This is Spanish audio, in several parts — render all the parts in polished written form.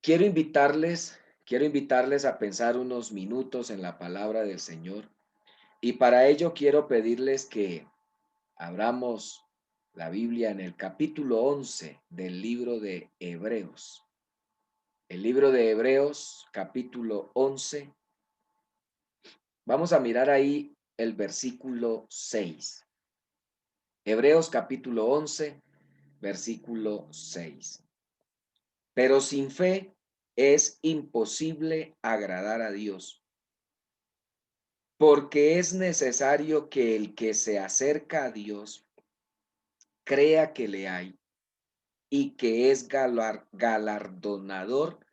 Quiero invitarles, quiero invitarles a pensar unos minutos en la palabra del Señor y para ello quiero pedirles que abramos la Biblia en el capítulo 11 del libro de Hebreos. El libro de Hebreos, capítulo 11. Vamos a mirar ahí el versículo 6. Hebreos capítulo 11, versículo 6. Pero sin fe es imposible agradar a Dios, porque es necesario que el que se acerca a Dios crea que le hay y que es galardonador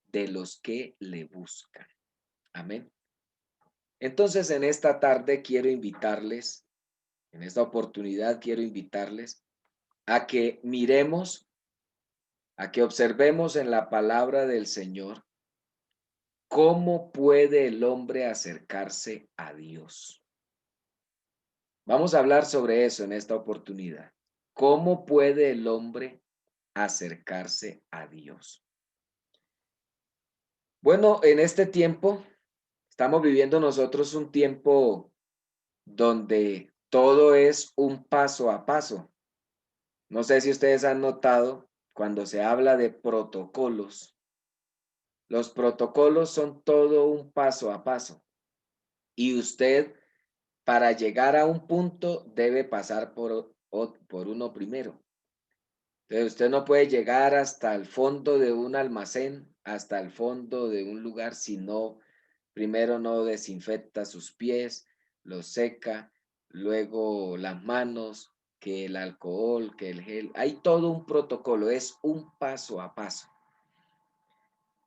de los que le buscan. Amén. Entonces, en esta tarde quiero invitarles, en esta oportunidad quiero invitarles a que miremos, a que observemos en la palabra del Señor cómo puede el hombre acercarse a Dios. Vamos a hablar sobre eso en esta oportunidad. ¿Cómo puede el hombre acercarse a Dios? Bueno, en este tiempo estamos viviendo nosotros un tiempo donde todo es un paso a paso. No sé si ustedes han notado cuando se habla de protocolos. Los protocolos son todo un paso a paso y usted para llegar a un punto debe pasar por uno primero. Entonces usted no puede llegar hasta el fondo de un almacén, hasta el fondo de un lugar, si no, primero no desinfecta sus pies, los seca, luego las manos, que el alcohol, que el gel. Hay todo un protocolo, es un paso a paso.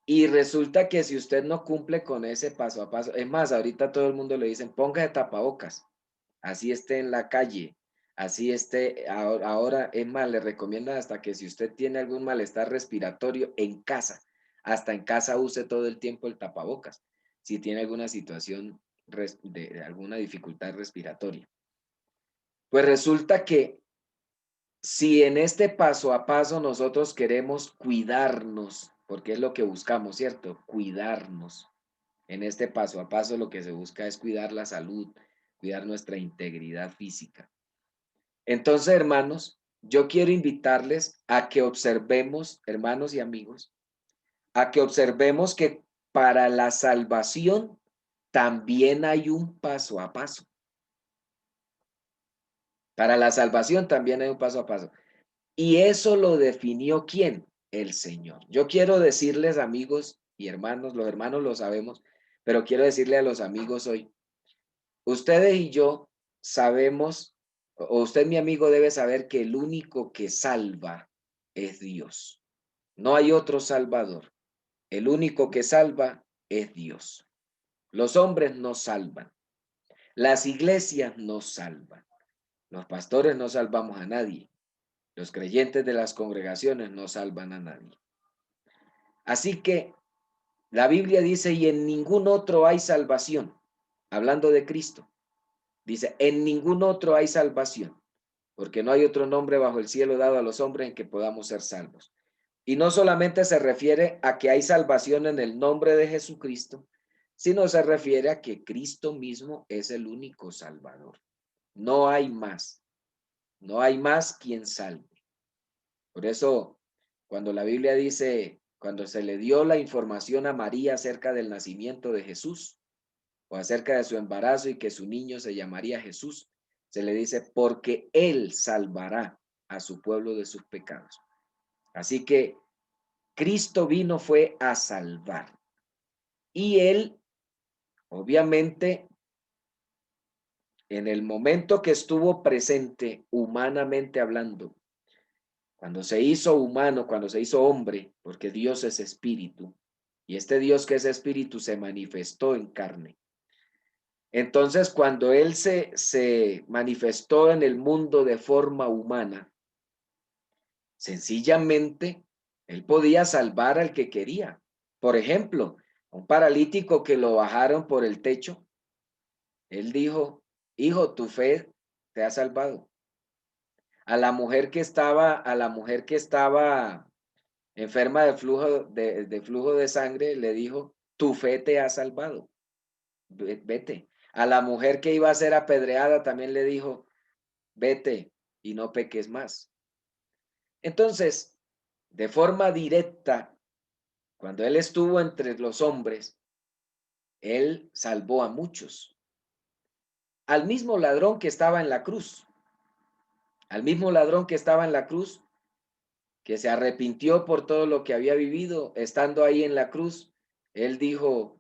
Y resulta que si usted no cumple con ese paso a paso, es más, ahorita todo el mundo le dicen, póngase tapabocas, así esté en la calle, así esté, ahora es más, le recomiendan hasta que si usted tiene algún malestar respiratorio en casa, hasta en casa use todo el tiempo el tapabocas, si tiene alguna situación de alguna dificultad respiratoria. Pues resulta que si en este paso a paso nosotros queremos cuidarnos, porque es lo que buscamos, ¿cierto? Cuidarnos. En este paso a paso lo que se busca es cuidar la salud, cuidar nuestra integridad física. Entonces, hermanos, yo quiero invitarles a que observemos, hermanos y amigos, a que observemos que para la salvación también hay un paso a paso. Para la salvación también hay un paso a paso. Y eso lo definió ¿quién? El Señor. Yo quiero decirles, amigos y hermanos, los hermanos lo sabemos, pero quiero decirle a los amigos hoy, ustedes y yo sabemos, o usted, mi amigo, debe saber que el único que salva es Dios. No hay otro salvador. El único que salva es Dios. Los hombres no salvan. Las iglesias no salvan. Los pastores no salvamos a nadie. Los creyentes de las congregaciones no salvan a nadie. Así que la Biblia dice, y en ningún otro hay salvación, hablando de Cristo. Dice, en ningún otro hay salvación, porque no hay otro nombre bajo el cielo dado a los hombres en que podamos ser salvos. Y no solamente se refiere a que hay salvación en el nombre de Jesucristo, sino se refiere a que Cristo mismo es el único salvador. No hay más, no hay más quien salve. Por eso, cuando la Biblia dice, cuando se le dio la información a María acerca del nacimiento de Jesús o acerca de su embarazo y que su niño se llamaría Jesús, se le dice, porque él salvará a su pueblo de sus pecados. Así que Cristo vino fue a salvar. Y él, obviamente, en el momento que estuvo presente, humanamente hablando, cuando se hizo humano, cuando se hizo hombre, porque Dios es espíritu, y este Dios que es espíritu se manifestó en carne. Entonces, cuando Él se manifestó en el mundo de forma humana, sencillamente, Él podía salvar al que quería. Por ejemplo, a un paralítico que lo bajaron por el techo, Él dijo, hijo, tu fe te ha salvado. A la mujer que estaba enferma de flujo de sangre, le dijo, tu fe te ha salvado, vete. A la mujer que iba a ser apedreada también le dijo, vete y no peques más. Entonces, de forma directa, cuando él estuvo entre los hombres, él salvó a muchos. Al mismo ladrón que estaba en la cruz, al mismo ladrón que estaba en la cruz, que se arrepintió por todo lo que había vivido, estando ahí en la cruz, él dijo,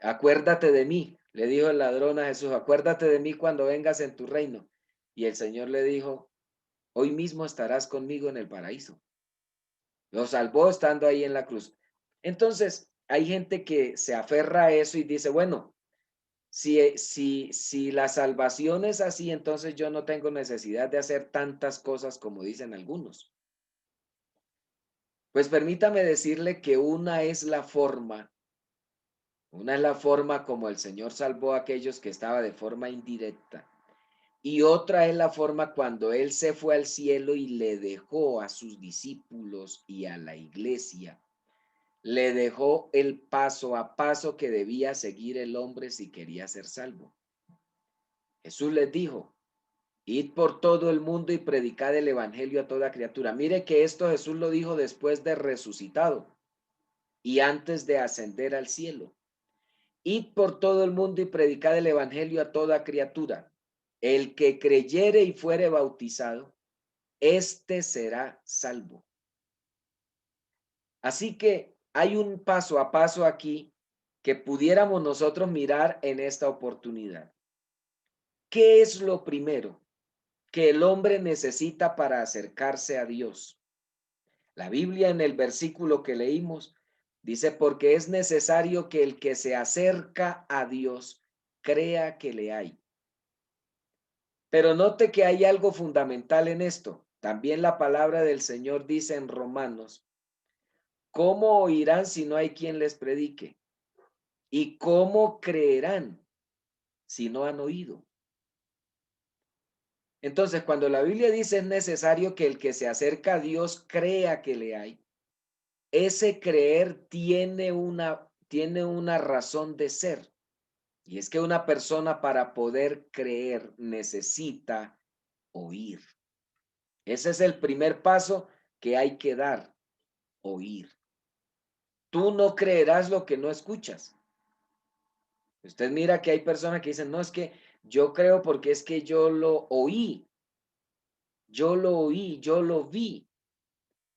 acuérdate de mí, le dijo el ladrón a Jesús, acuérdate de mí cuando vengas en tu reino. Y el Señor le dijo, hoy mismo estarás conmigo en el paraíso. Lo salvó estando ahí en la cruz. Entonces, hay gente que se aferra a eso y dice, bueno, si la salvación es así, entonces yo no tengo necesidad de hacer tantas cosas como dicen algunos. Pues permítame decirle que una es la forma como el Señor salvó a aquellos que estaba de forma indirecta. Y otra es la forma cuando Él se fue al cielo y le dejó a sus discípulos y a la iglesia. Le dejó el paso a paso que debía seguir el hombre si quería ser salvo. Jesús les dijo, id por todo el mundo y predicad el evangelio a toda criatura. Mire que esto Jesús lo dijo después de resucitado y antes de ascender al cielo. Id por todo el mundo y predicad el evangelio a toda criatura. El que creyere y fuere bautizado, éste será salvo. Así que hay un paso a paso aquí que pudiéramos nosotros mirar en esta oportunidad. ¿Qué es lo primero que el hombre necesita para acercarse a Dios? La Biblia en el versículo que leímos dice, porque es necesario que el que se acerca a Dios crea que le hay. Pero note que hay algo fundamental en esto. También la palabra del Señor dice en Romanos, ¿cómo oirán si no hay quien les predique? ¿Y cómo creerán si no han oído? Entonces, cuando la Biblia dice es necesario que el que se acerca a Dios crea que le hay, ese creer tiene una razón de ser. Y es que una persona para poder creer necesita oír. Ese es el primer paso que hay que dar, oír. Tú no creerás lo que no escuchas. Usted mira que hay personas que dicen, no, es que yo creo porque es que yo lo vi.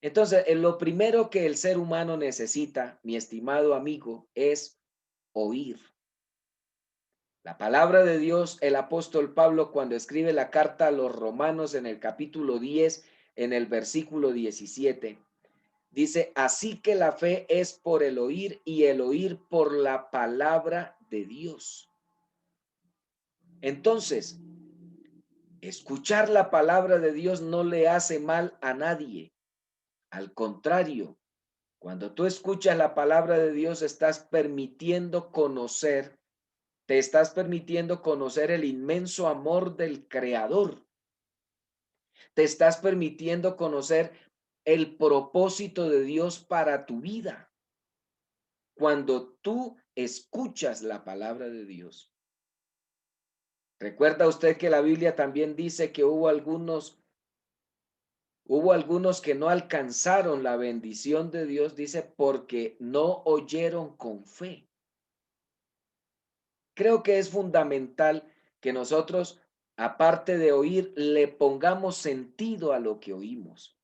Entonces, lo primero que el ser humano necesita, mi estimado amigo, es oír. La palabra de Dios, el apóstol Pablo, cuando escribe la carta a los romanos en el capítulo 10, en el versículo 17, dice, así que la fe es por el oír y el oír por la palabra de Dios. Entonces, escuchar la palabra de Dios no le hace mal a nadie. Al contrario, cuando tú escuchas la palabra de Dios, te estás permitiendo conocer el inmenso amor del Creador. Te estás permitiendo conocer el propósito de Dios para tu vida. Cuando tú escuchas la palabra de Dios. Recuerda usted que la Biblia también dice que hubo algunos que no alcanzaron la bendición de Dios, dice, porque no oyeron con fe. Creo que es fundamental que nosotros, aparte de oír, le pongamos sentido a lo que oímos.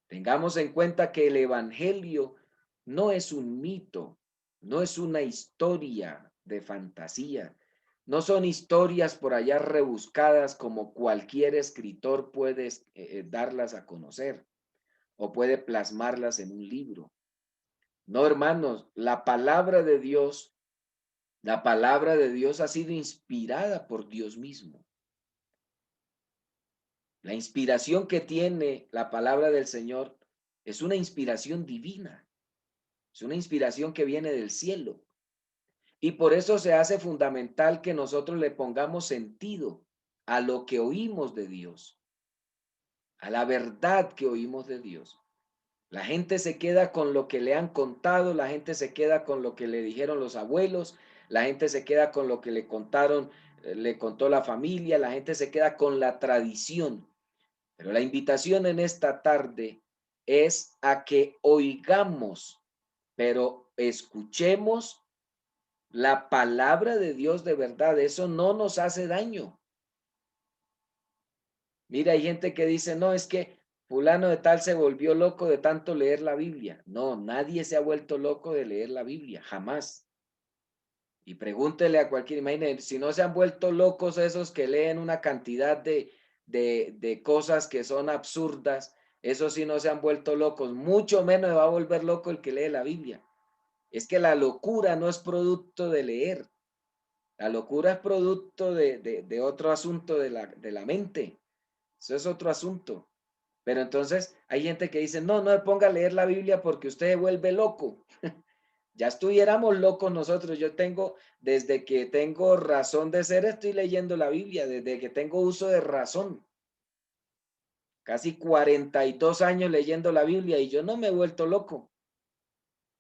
Tengamos en cuenta que el Evangelio no es un mito, no es una historia de fantasía, no son historias por allá rebuscadas como cualquier escritor puede darlas a conocer o puede plasmarlas en un libro. No, hermanos, la palabra de Dios ha sido inspirada por Dios mismo. La inspiración que tiene la palabra del Señor es una inspiración divina, es una inspiración que viene del cielo. Y por eso se hace fundamental que nosotros le pongamos sentido a lo que oímos de Dios, a la verdad que oímos de Dios. La gente se queda con lo que le han contado, la gente se queda con lo que le dijeron los abuelos, la gente se queda con lo que le contaron, le contó la familia, la gente se queda con la tradición. Pero la invitación en esta tarde es a que oigamos, pero escuchemos la palabra de Dios de verdad. Eso no nos hace daño. Mira, hay gente que dice, no, es que fulano de tal se volvió loco de tanto leer la Biblia. No, nadie se ha vuelto loco de leer la Biblia, jamás. Y pregúntele a cualquier, imagínense, si no se han vuelto locos esos que leen una cantidad de cosas que son absurdas, esos sí no se han vuelto locos, mucho menos se va a volver loco el que lee la Biblia. Es que la locura no es producto de leer, la locura es producto de otro asunto de la mente. Eso es otro asunto. Pero entonces hay gente que dice, no, no me ponga a leer la Biblia porque usted se vuelve loco. Ya estuviéramos locos nosotros. Yo tengo, desde que tengo razón de ser, estoy leyendo la Biblia, desde que tengo uso de razón. Casi 42 años leyendo la Biblia y yo no me he vuelto loco.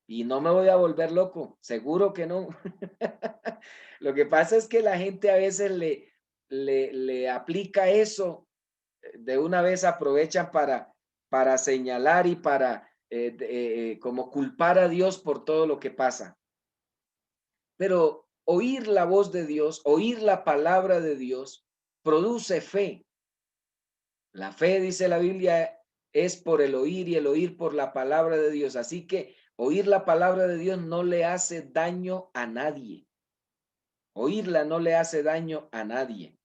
Y no me voy a volver loco, seguro que no. Lo que pasa es que la gente a veces le aplica eso, de una vez aprovechan para señalar y para como culpar a Dios por todo lo que pasa. Pero oír la voz de Dios, oír la palabra de Dios, produce fe. La fe, dice la Biblia, es por el oír y el oír por la palabra de Dios. Así que oír la palabra de Dios no le hace daño a nadie. Oírla no le hace daño a nadie.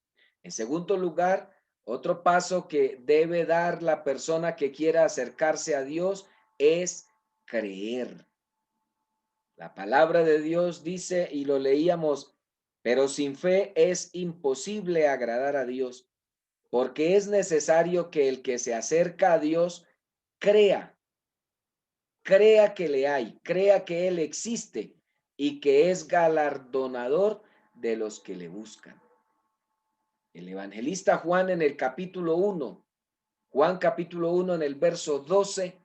En segundo lugar, otro paso que debe dar la persona que quiera acercarse a Dios es creer. La palabra de Dios dice, y lo leíamos, pero sin fe es imposible agradar a Dios, porque es necesario que el que se acerca a Dios crea, crea que le hay, crea que Él existe y que es galardonador de los que le buscan. El evangelista Juan en el capítulo 1, Juan capítulo 1 en el verso 12,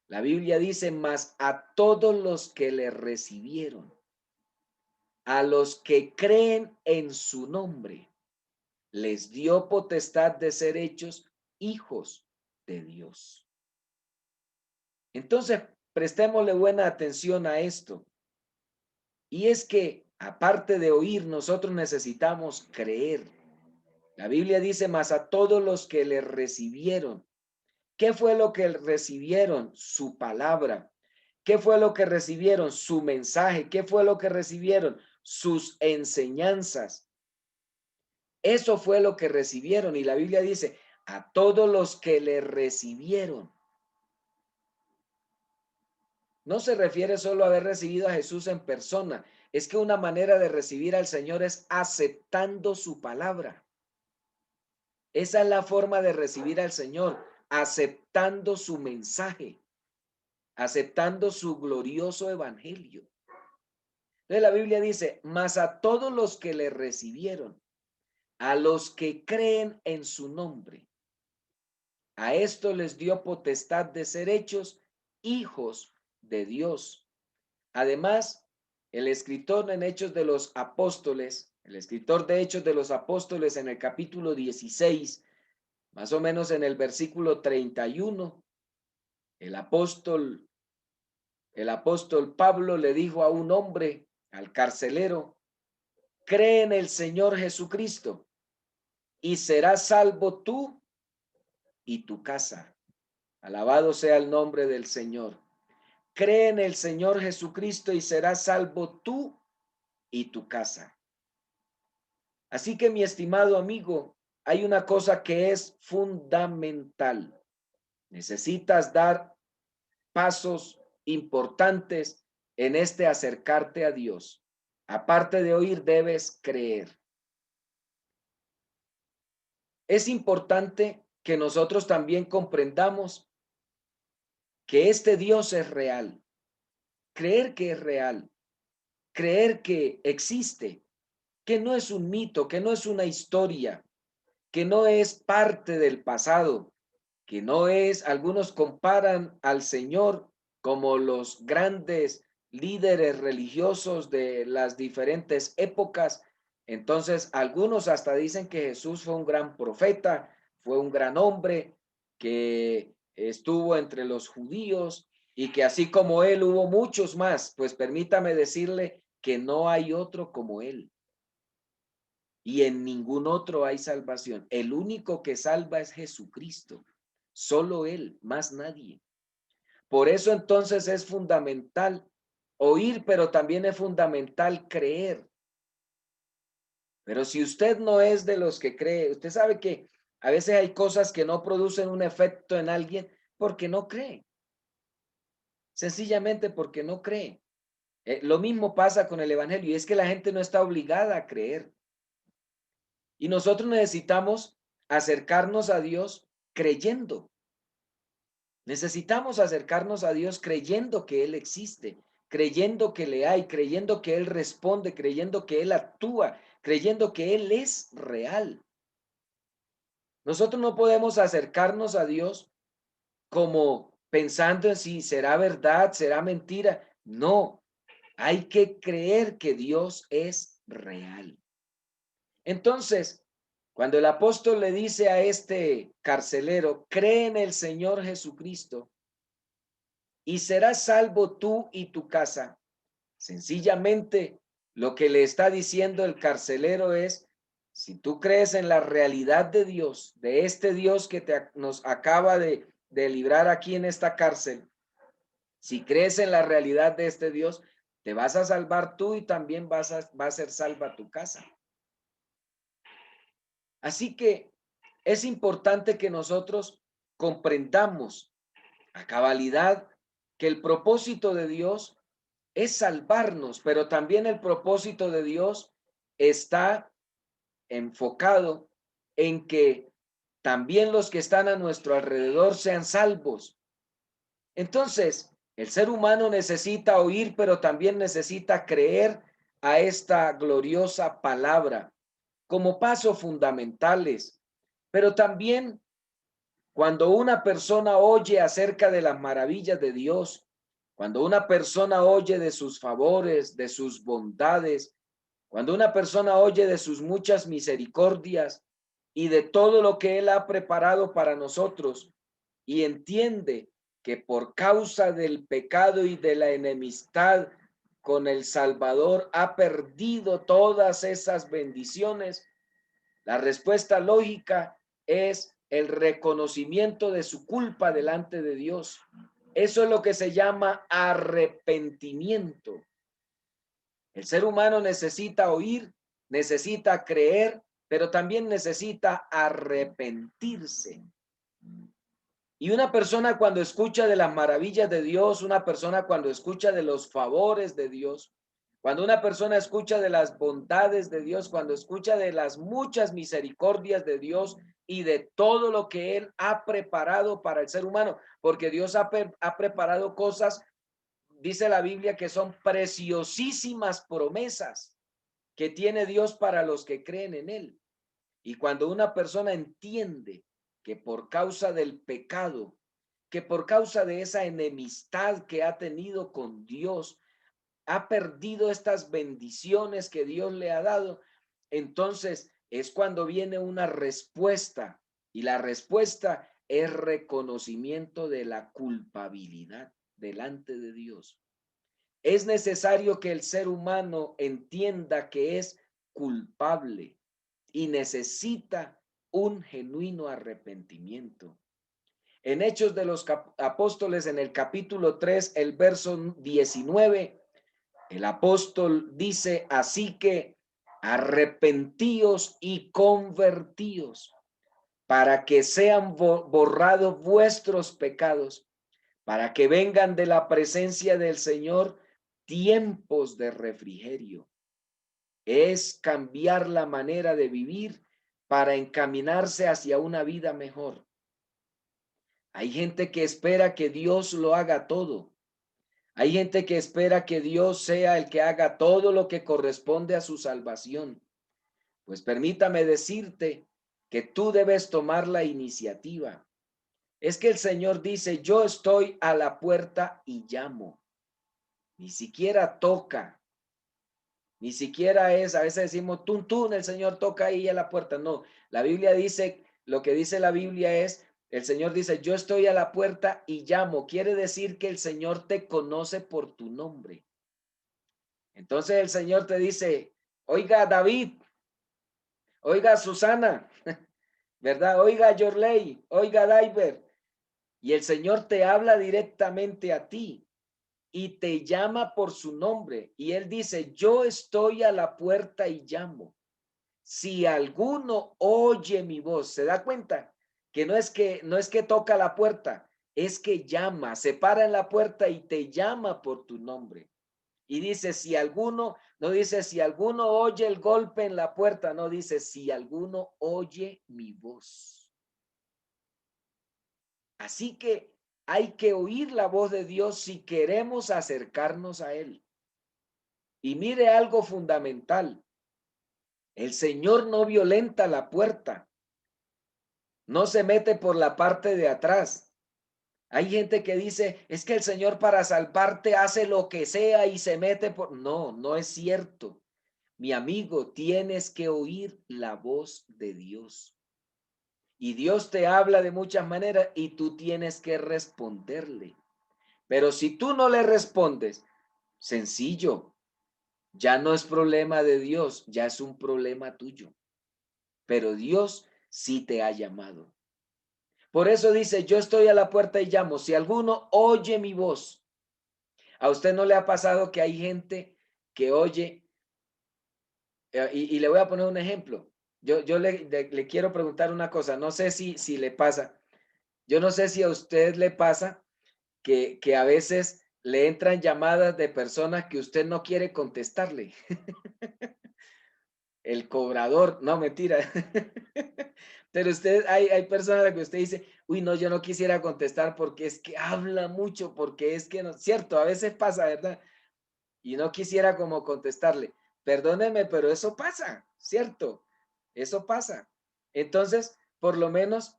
la Biblia dice, mas a todos los que le recibieron, a los que creen en su nombre, les dio potestad de ser hechos hijos de Dios. Entonces, prestémosle buena atención a esto. Y es que, aparte de oír, nosotros necesitamos creer. La Biblia dice, mas a todos los que le recibieron. ¿Qué fue lo que recibieron? Su palabra. ¿Qué fue lo que recibieron? Su mensaje. ¿Qué fue lo que recibieron? Sus enseñanzas. Eso fue lo que recibieron. Y la Biblia dice, a todos los que le recibieron. No se refiere solo a haber recibido a Jesús en persona. Es que una manera de recibir al Señor es aceptando su palabra. Esa es la forma de recibir al Señor, aceptando su mensaje, aceptando su glorioso evangelio. Entonces la Biblia dice, mas a todos los que le recibieron, a los que creen en su nombre, a esto les dio potestad de ser hechos hijos de Dios. Además, el escritor en Hechos de los Apóstoles, el escritor de Hechos de los Apóstoles en el capítulo 16, más o menos en el versículo 31, el apóstol, el apóstol Pablo le dijo a un hombre, al carcelero, cree en el Señor Jesucristo y serás salvo tú y tu casa. Alabado sea el nombre del Señor. Cree en el Señor Jesucristo y serás salvo tú y tu casa. Así que, mi estimado amigo, hay una cosa que es fundamental. Necesitas dar pasos importantes en este acercarte a Dios. Aparte de oír, debes creer. Es importante que nosotros también comprendamos que este Dios es real. Creer que es real. Creer que existe, que no es un mito, que no es una historia, que no es parte del pasado, que no es, algunos comparan al Señor como los grandes líderes religiosos de las diferentes épocas. Entonces, algunos hasta dicen que Jesús fue un gran profeta, fue un gran hombre que estuvo entre los judíos y que así como él hubo muchos más. Pues permítame decirle que no hay otro como él y en ningún otro hay salvación. El único que salva es Jesucristo, solo él, más nadie. Por eso entonces es fundamental oír, pero también es fundamental creer. Pero si usted no es de los que cree, usted sabe que a veces hay cosas que no producen un efecto en alguien porque no cree, sencillamente porque no cree. Lo mismo pasa con el evangelio y es que la gente no está obligada a creer. Y nosotros necesitamos acercarnos a Dios creyendo. Necesitamos acercarnos a Dios creyendo que Él existe, creyendo que le hay, creyendo que Él responde, creyendo que Él actúa, creyendo que Él es real. Nosotros no podemos acercarnos a Dios como pensando en si será verdad, será mentira. No, hay que creer que Dios es real. Entonces, cuando el apóstol le dice a este carcelero, cree en el Señor Jesucristo y serás salvo tú y tu casa, sencillamente lo que le está diciendo el carcelero es, si tú crees en la realidad de Dios, de este Dios que nos acaba de librar aquí en esta cárcel, si crees en la realidad de este Dios, te vas a salvar tú y también va a ser salva tu casa. Así que es importante que nosotros comprendamos a cabalidad que el propósito de Dios es salvarnos, pero también el propósito de Dios está enfocado en que también los que están a nuestro alrededor sean salvos. Entonces, el ser humano necesita oír, pero también necesita creer a esta gloriosa palabra como pasos fundamentales. Pero también cuando una persona oye acerca de las maravillas de Dios, cuando una persona oye de sus favores, de sus bondades, cuando una persona oye de sus muchas misericordias y de todo lo que Él ha preparado para nosotros y entiende que por causa del pecado y de la enemistad con el Salvador ha perdido todas esas bendiciones, la respuesta lógica es el reconocimiento de su culpa delante de Dios. Eso es lo que se llama arrepentimiento. El ser humano necesita oír, necesita creer, pero también necesita arrepentirse. Y una persona cuando escucha de las maravillas de Dios, una persona cuando escucha de los favores de Dios, cuando una persona escucha de las bondades de Dios, cuando escucha de las muchas misericordias de Dios y de todo lo que Él ha preparado para el ser humano, porque Dios ha preparado cosas, dice la Biblia, que son preciosísimas promesas que tiene Dios para los que creen en Él. Y cuando una persona entiende que por causa del pecado, que por causa de esa enemistad que ha tenido con Dios, ha perdido estas bendiciones que Dios le ha dado, entonces es cuando viene una respuesta y la respuesta es reconocimiento de la culpabilidad delante de Dios. Es necesario que el ser humano entienda que es culpable y necesita un genuino arrepentimiento. En Hechos de los Apóstoles, en el capítulo 3, el verso 19, el apóstol dice, así que arrepentíos y convertíos para que sean borrados vuestros pecados, para que vengan de la presencia del Señor tiempos de refrigerio. Es cambiar la manera de vivir para encaminarse hacia una vida mejor. Hay gente que espera que Dios lo haga todo. Hay gente que espera que Dios sea el que haga todo lo que corresponde a su salvación. Pues permítame decirte que tú debes tomar la iniciativa. Es que el Señor dice, yo estoy a la puerta y llamo. Ni siquiera toca, ni siquiera es, a veces decimos, tun, tun, el Señor toca ahí a la puerta. No, la Biblia dice, lo que dice la Biblia es, el Señor dice, yo estoy a la puerta y llamo. Quiere decir que el Señor te conoce por tu nombre. Entonces el Señor te dice, oiga David, oiga Susana, ¿verdad? Oiga Yorley, oiga Daiver. Y el Señor te habla directamente a ti y te llama por su nombre. Y él dice, yo estoy a la puerta y llamo. Si alguno oye mi voz, ¿se da cuenta? Que no es que toca la puerta, es que llama, se para en la puerta y te llama por tu nombre. Y dice, si alguno, no dice si alguno oye el golpe en la puerta, no dice si alguno oye mi voz. Así que hay que oír la voz de Dios si queremos acercarnos a Él. Y mire algo fundamental. El Señor no violenta la puerta, no se mete por la parte de atrás. Hay gente que dice, es que el Señor para salvarte hace lo que sea y se mete por... No, no es cierto. Mi amigo, tienes que oír la voz de Dios. Y Dios te habla de muchas maneras y tú tienes que responderle. Pero si tú no le respondes, sencillo, ya no es problema de Dios, ya es un problema tuyo. Pero Dios sí te ha llamado. Por eso dice, yo estoy a la puerta y llamo. Si alguno oye mi voz, ¿a usted no le ha pasado que hay gente que oye? Y le voy a poner un ejemplo. Yo le quiero preguntar una cosa, no sé si le pasa. Yo no sé si a usted le pasa que a veces le entran llamadas de personas que usted no quiere contestarle. El cobrador, no, mentira. Pero usted, hay personas a las que usted dice, uy, no, yo no quisiera contestar porque es que habla mucho, porque es que no, cierto, a veces pasa, ¿verdad? Y no quisiera como contestarle. Perdóneme, pero eso pasa, ¿cierto? Eso pasa. Entonces, por lo menos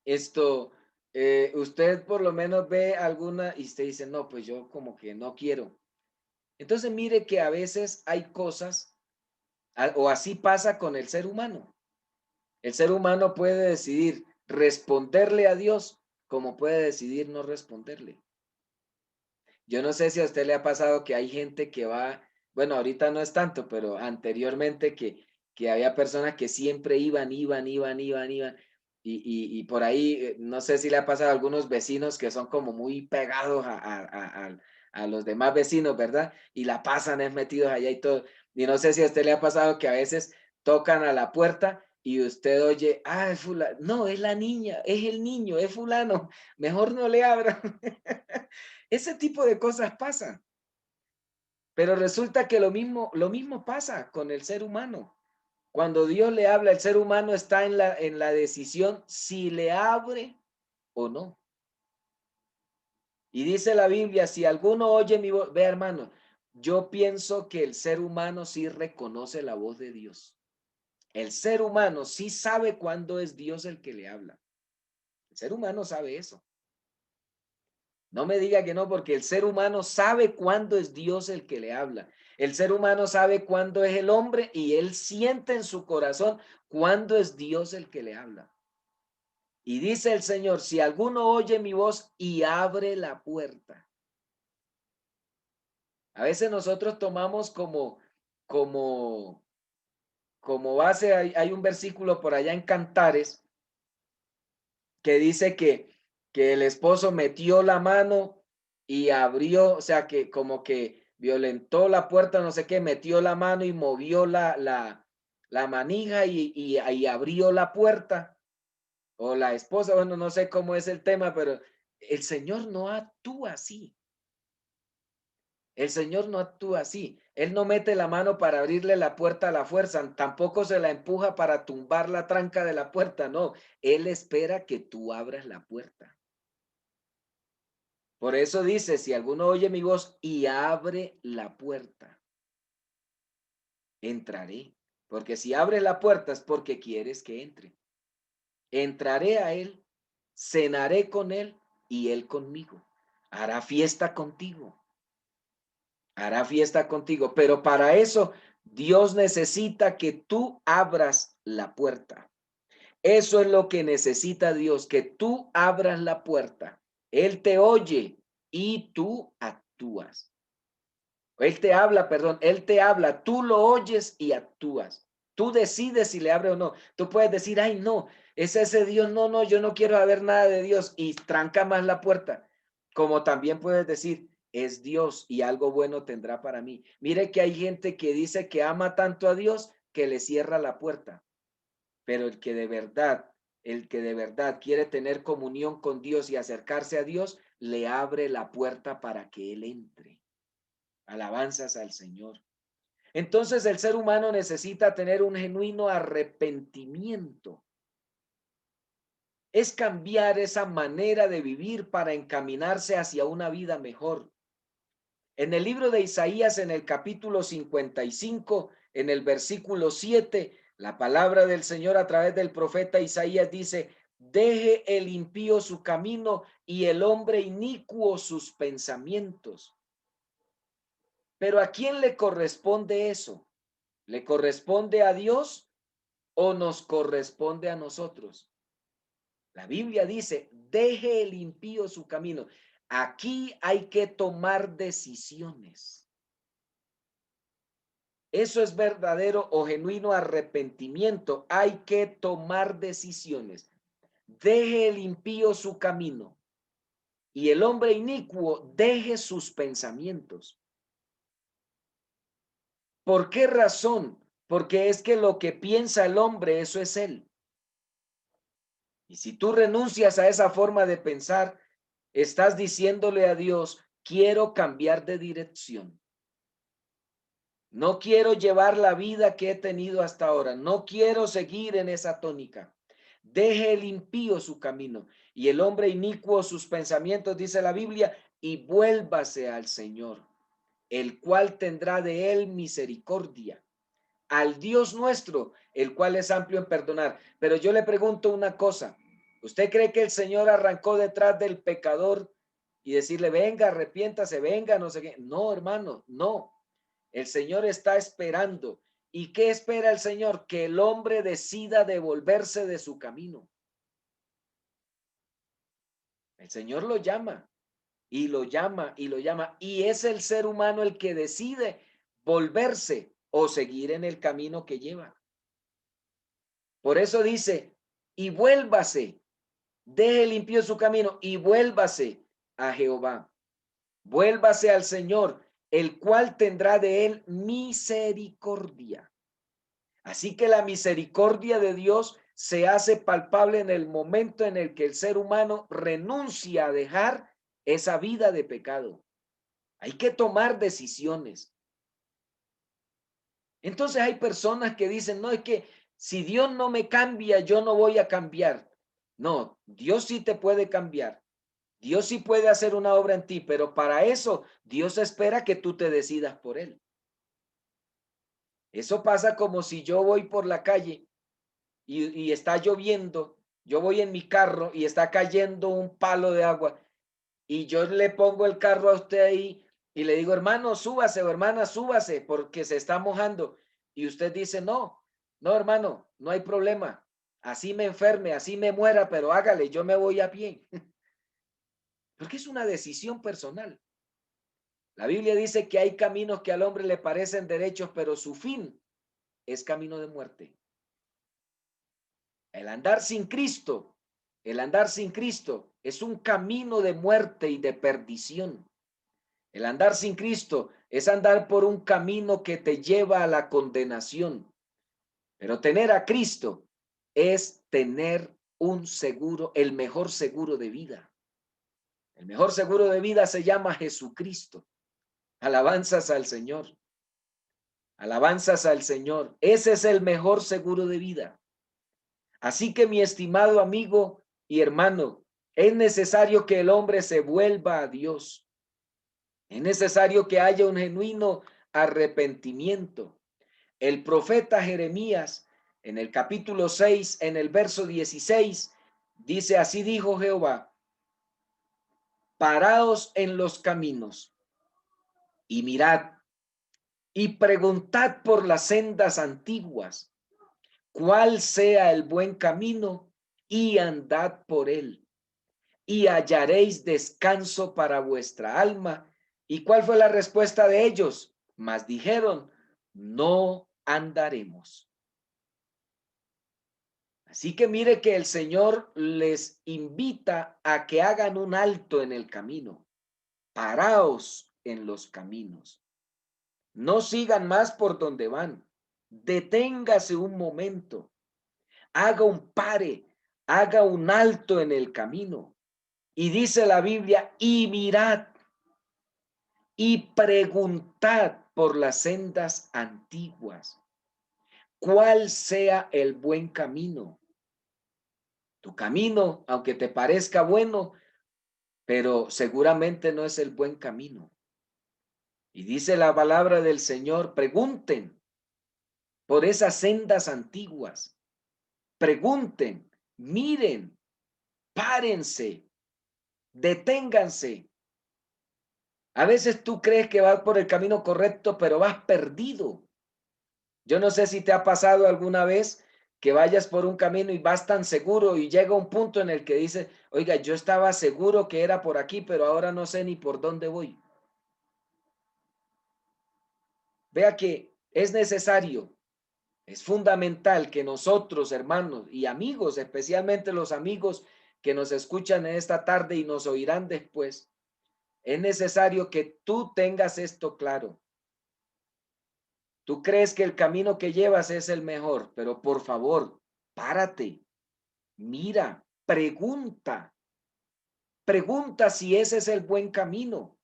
esto, usted por lo menos ve alguna y usted dice, no, pues yo como que no quiero. Entonces, mire que a veces hay cosas, o así pasa con el ser humano. El ser humano puede decidir responderle a Dios como puede decidir no responderle. Yo no sé si a usted le ha pasado que hay gente que va, bueno, ahorita no es tanto, pero anteriormente que había personas que siempre iban. Y por ahí, no sé si le ha pasado a algunos vecinos que son como muy pegados a los demás vecinos, ¿verdad? Y la pasan es metidos allá y todo. Y no sé si a usted le ha pasado que a veces tocan a la puerta y usted oye, ah, es fulano, no, es la niña, es el niño, es fulano, mejor no le abra. Ese tipo de cosas pasan, pero resulta que lo mismo pasa con el ser humano. Cuando Dios le habla, el ser humano está en la decisión si le abre o no. Y dice la Biblia, si alguno oye mi voz, ve hermano, yo pienso que el ser humano sí reconoce la voz de Dios. El ser humano sí sabe cuándo es Dios el que le habla. El ser humano sabe eso. No me diga que no, porque el ser humano sabe cuándo es Dios el que le habla. El ser humano sabe cuándo es el hombre y él siente en su corazón cuándo es Dios el que le habla. Y dice el Señor, si alguno oye mi voz y abre la puerta. A veces nosotros tomamos como, como base, hay un versículo por allá en Cantares que dice que el esposo metió la mano y abrió, o sea, que como que violentó la puerta, no sé qué, metió la mano y movió la manija y abrió la puerta, o la esposa, bueno, no sé cómo es el tema, pero el Señor no actúa así. El Señor no actúa así. Él no mete la mano para abrirle la puerta a la fuerza, tampoco se la empuja para tumbar la tranca de la puerta, no. Él espera que tú abras la puerta. Por eso dice, si alguno oye mi voz y abre la puerta, entraré. Porque si abres la puerta es porque quieres que entre. Entraré a él, cenaré con él y él conmigo. Hará fiesta contigo. Hará fiesta contigo. Pero para eso Dios necesita que tú abras la puerta. Eso es lo que necesita Dios, que tú abras la puerta. Él te oye y tú actúas. Él te habla, perdón, él te habla, tú lo oyes y actúas. Tú decides si le abre o no. Tú puedes decir, ay, no, es ese Dios, no, no, yo no quiero saber nada de Dios y tranca más la puerta. Como también puedes decir, es Dios y algo bueno tendrá para mí. Mire que hay gente que dice que ama tanto a Dios que le cierra la puerta, pero el que de verdad quiere tener comunión con Dios y acercarse a Dios, le abre la puerta para que Él entre. Alabanzas al Señor. Entonces el ser humano necesita tener un genuino arrepentimiento. Es cambiar esa manera de vivir para encaminarse hacia una vida mejor. En el libro de Isaías, en el capítulo 55, en el versículo 7, la palabra del Señor a través del profeta Isaías dice, deje el impío su camino y el hombre inicuo sus pensamientos. Pero ¿a quién le corresponde eso? ¿Le corresponde a Dios o nos corresponde a nosotros? La Biblia dice, deje el impío su camino. Aquí hay que tomar decisiones. Eso es verdadero o genuino arrepentimiento. Hay que tomar decisiones. Deje el impío su camino y el hombre inicuo deje sus pensamientos. ¿Por qué razón? Porque es que lo que piensa el hombre, eso es él. Y si tú renuncias a esa forma de pensar, estás diciéndole a Dios, quiero cambiar de dirección. No quiero llevar la vida que he tenido hasta ahora. No quiero seguir en esa tónica. Deje el impío su camino y el hombre inicuo sus pensamientos, dice la Biblia, y vuélvase al Señor, el cual tendrá de él misericordia. Al Dios nuestro, el cual es amplio en perdonar. Pero yo le pregunto una cosa. ¿Usted cree que el Señor arrancó detrás del pecador y decirle, venga, arrepiéntase, venga, no sé qué? No, hermano, no. El Señor está esperando. ¿Y qué espera el Señor? Que el hombre decida devolverse de su camino. El Señor lo llama y lo llama y lo llama. Y es el ser humano el que decide volverse o seguir en el camino que lleva. Por eso dice, y vuélvase, deje limpio su camino y vuélvase a Jehová. Vuélvase al Señor, el cual tendrá de él misericordia. Así que la misericordia de Dios se hace palpable en el momento en el que el ser humano renuncia a dejar esa vida de pecado. Hay que tomar decisiones. Entonces hay personas que dicen, no, es que si Dios no me cambia, yo no voy a cambiar. No, Dios sí te puede cambiar. Dios sí puede hacer una obra en ti, pero para eso Dios espera que tú te decidas por él. Eso pasa como si yo voy por la calle y está lloviendo, yo voy en mi carro y está cayendo un palo de agua y yo le pongo el carro a usted ahí y le digo, hermano, súbase o hermana, súbase porque se está mojando. Y usted dice, no, no, hermano, no hay problema. Así me enferme, así me muera, pero hágale, yo me voy a pie. Porque es una decisión personal. La Biblia dice que hay caminos que al hombre le parecen derechos, pero su fin es camino de muerte. El andar sin Cristo, el andar sin Cristo es un camino de muerte y de perdición. El andar sin Cristo es andar por un camino que te lleva a la condenación. Pero tener a Cristo es tener un seguro, el mejor seguro de vida. El mejor seguro de vida se llama Jesucristo. Alabanzas al Señor. Alabanzas al Señor. Ese es el mejor seguro de vida. Así que mi estimado amigo y hermano, es necesario que el hombre se vuelva a Dios. Es necesario que haya un genuino arrepentimiento. El profeta Jeremías, en el capítulo 6, en el verso 16, Dice, así dijo Jehová, paraos en los caminos y mirad y preguntad por las sendas antiguas, cuál sea el buen camino y andad por él y hallaréis descanso para vuestra alma. ¿Y cuál fue la respuesta de ellos? Mas dijeron, no andaremos. Así que mire que el Señor les invita a que hagan un alto en el camino. Paraos en los caminos. No sigan más por donde van. Deténgase un momento. Haga un pare. Haga un alto en el camino. Y dice la Biblia, y mirad y preguntad por las sendas antiguas, cuál sea el buen camino. Tu camino, aunque te parezca bueno, pero seguramente no es el buen camino. Y dice la palabra del Señor, pregunten por esas sendas antiguas, pregunten, miren, párense, deténganse. A veces tú crees que vas por el camino correcto, pero vas perdido. Yo no sé si te ha pasado alguna vez que vayas por un camino y vas tan seguro y llega un punto en el que dices, oiga, yo estaba seguro que era por aquí, pero ahora no sé ni por dónde voy. Vea que es necesario, es fundamental que nosotros, hermanos y amigos, especialmente los amigos que nos escuchan en esta tarde y nos oirán después, es necesario que tú tengas esto claro. Tú crees que el camino que llevas es el mejor, pero por favor, párate, mira, pregunta, pregunta si ese es el buen camino.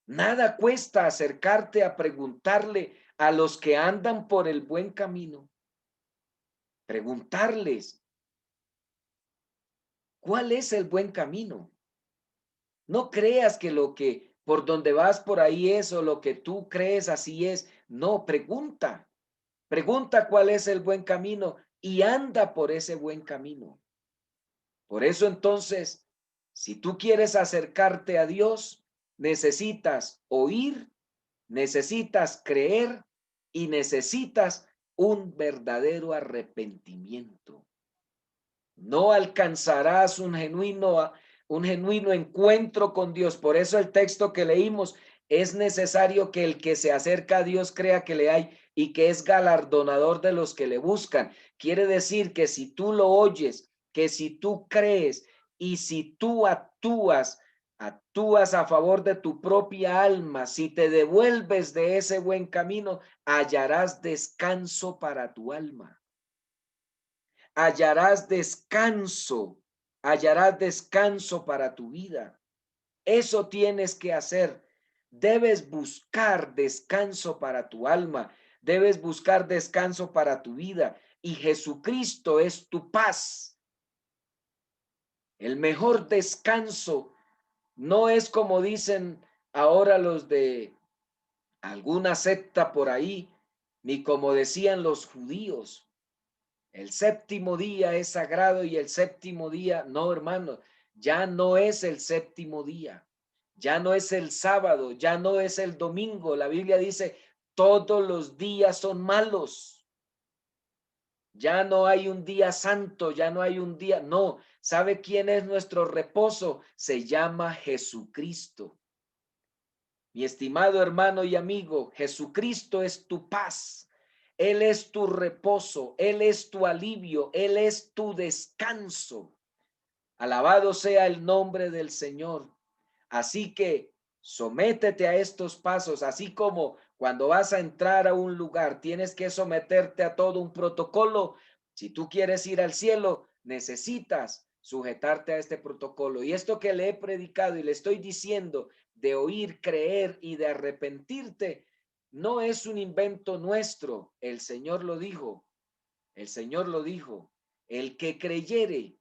Nada cuesta acercarte a preguntarle a los que andan por el buen camino, preguntarles, ¿cuál es el buen camino? No creas que lo que por donde vas por ahí es o lo que tú crees así es. No, pregunta, pregunta cuál es el buen camino y anda por ese buen camino. Por eso entonces, si tú quieres acercarte a Dios, necesitas oír, necesitas creer y necesitas un verdadero arrepentimiento. No alcanzarás un genuino encuentro con Dios. Por eso el texto que leímos, es necesario que el que se acerca a Dios crea que le hay y que es galardonador de los que le buscan. Quiere decir que si tú lo oyes, que si tú crees y si tú actúas a favor de tu propia alma, si te devuelves de ese buen camino, hallarás descanso para tu alma. Hallarás descanso para tu vida. Eso tienes que hacer. Debes buscar descanso para tu alma, debes buscar descanso para tu vida y Jesucristo es tu paz. El mejor descanso no es como dicen ahora los de alguna secta por ahí, ni como decían los judíos. El séptimo día es sagrado y el séptimo día, no, hermano, ya no es el séptimo día, ya no es el sábado, ya no es el domingo. La Biblia dice, todos los días son malos. Ya no hay un día santo, ya no hay un día, no. ¿Sabe quién es nuestro reposo? Se llama Jesucristo. Mi estimado hermano y amigo, Jesucristo es tu paz. Él es tu reposo, Él es tu alivio, Él es tu descanso. Alabado sea el nombre del Señor. Así que sométete a estos pasos, así como cuando vas a entrar a un lugar, tienes que someterte a todo un protocolo. Si tú quieres ir al cielo, necesitas sujetarte a este protocolo. Y esto que le he predicado y le estoy diciendo de oír, creer y de arrepentirte, no es un invento nuestro. El Señor lo dijo. El Señor lo dijo. El que creyere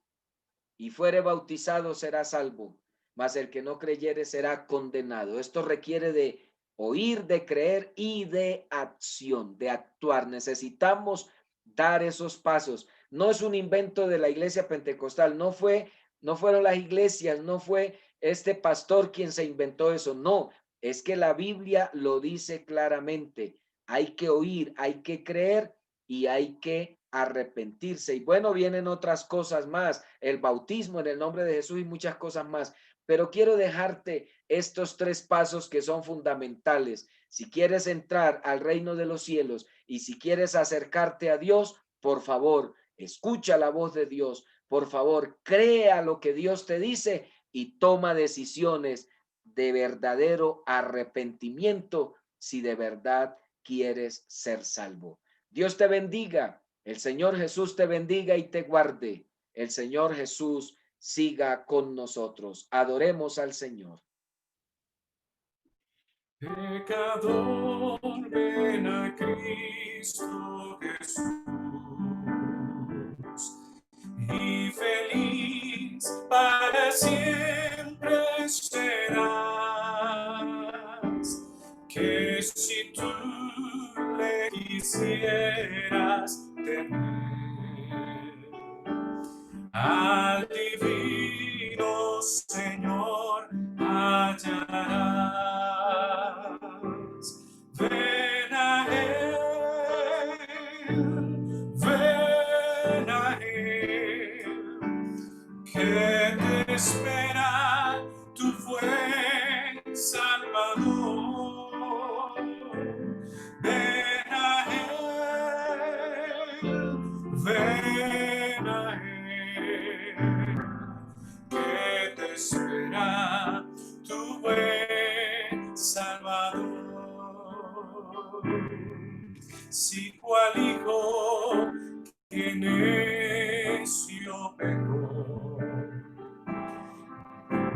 y fuere bautizado será salvo, mas el que no creyere será condenado. Esto requiere de oír, de creer y de acción, de actuar. Necesitamos dar esos pasos. no es un invento de la iglesia pentecostal, no fueron las iglesias, no fue este pastor quien se inventó eso, no, es que la Biblia lo dice claramente. Hay que oír, hay que creer y hay que arrepentirse. Y bueno, vienen otras cosas más, el bautismo en el nombre de Jesús y muchas cosas más. Pero quiero dejarte estos 3 pasos que son fundamentales. Si quieres entrar al reino de los cielos y si quieres acercarte a Dios, por favor, escucha la voz de Dios. Por favor, crea lo que Dios te dice y toma decisiones de verdadero arrepentimiento si de verdad quieres ser salvo. Dios te bendiga. El Señor Jesús te bendiga y te guarde. El Señor Jesús siga con nosotros. Adoremos al Señor. Pecador, ven a Cristo Jesús y feliz para siempre serás. Que si tú le quisieras tener, al divino Señor hallarás. Ven a Él, ven a Él, que te espera tu buen Salvador. Ven a Él, ven a Él, que te espera tu buen Salvador. Si cual hijo que necio pecó,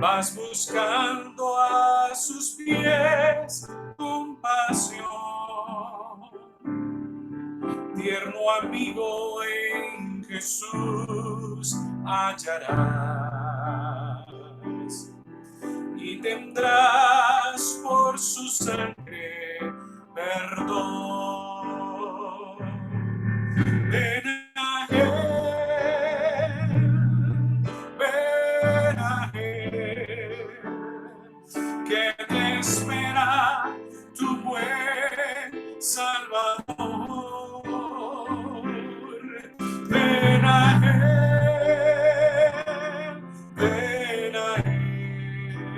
vas buscando a sus pies compasión, tierno amigo en Jesús hallarás y tendrás por su sangre perdón. Ven a Él, ven a Él, que te espera tu buen Salvador. Ven a Él, ven a Él,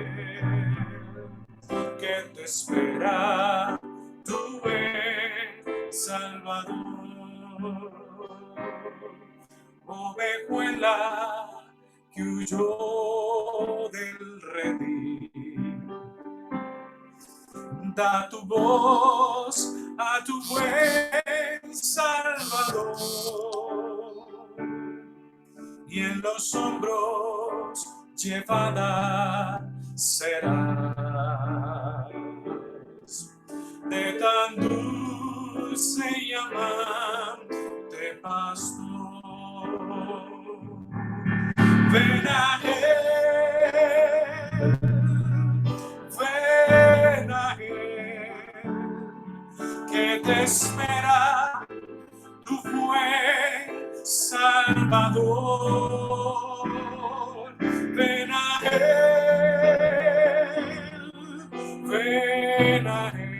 que te espera tu buen Salvador. Ovejuela que huyó del redil, da tu voz a tu buen Salvador y en los hombros llevada serás de tan dulce y amante pastor. Ven a Él, ven a Él, que te espera tu buen Salvador. Ven a Él, ven a Él,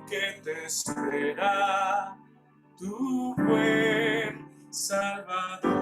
que te espera tu buen Salvador.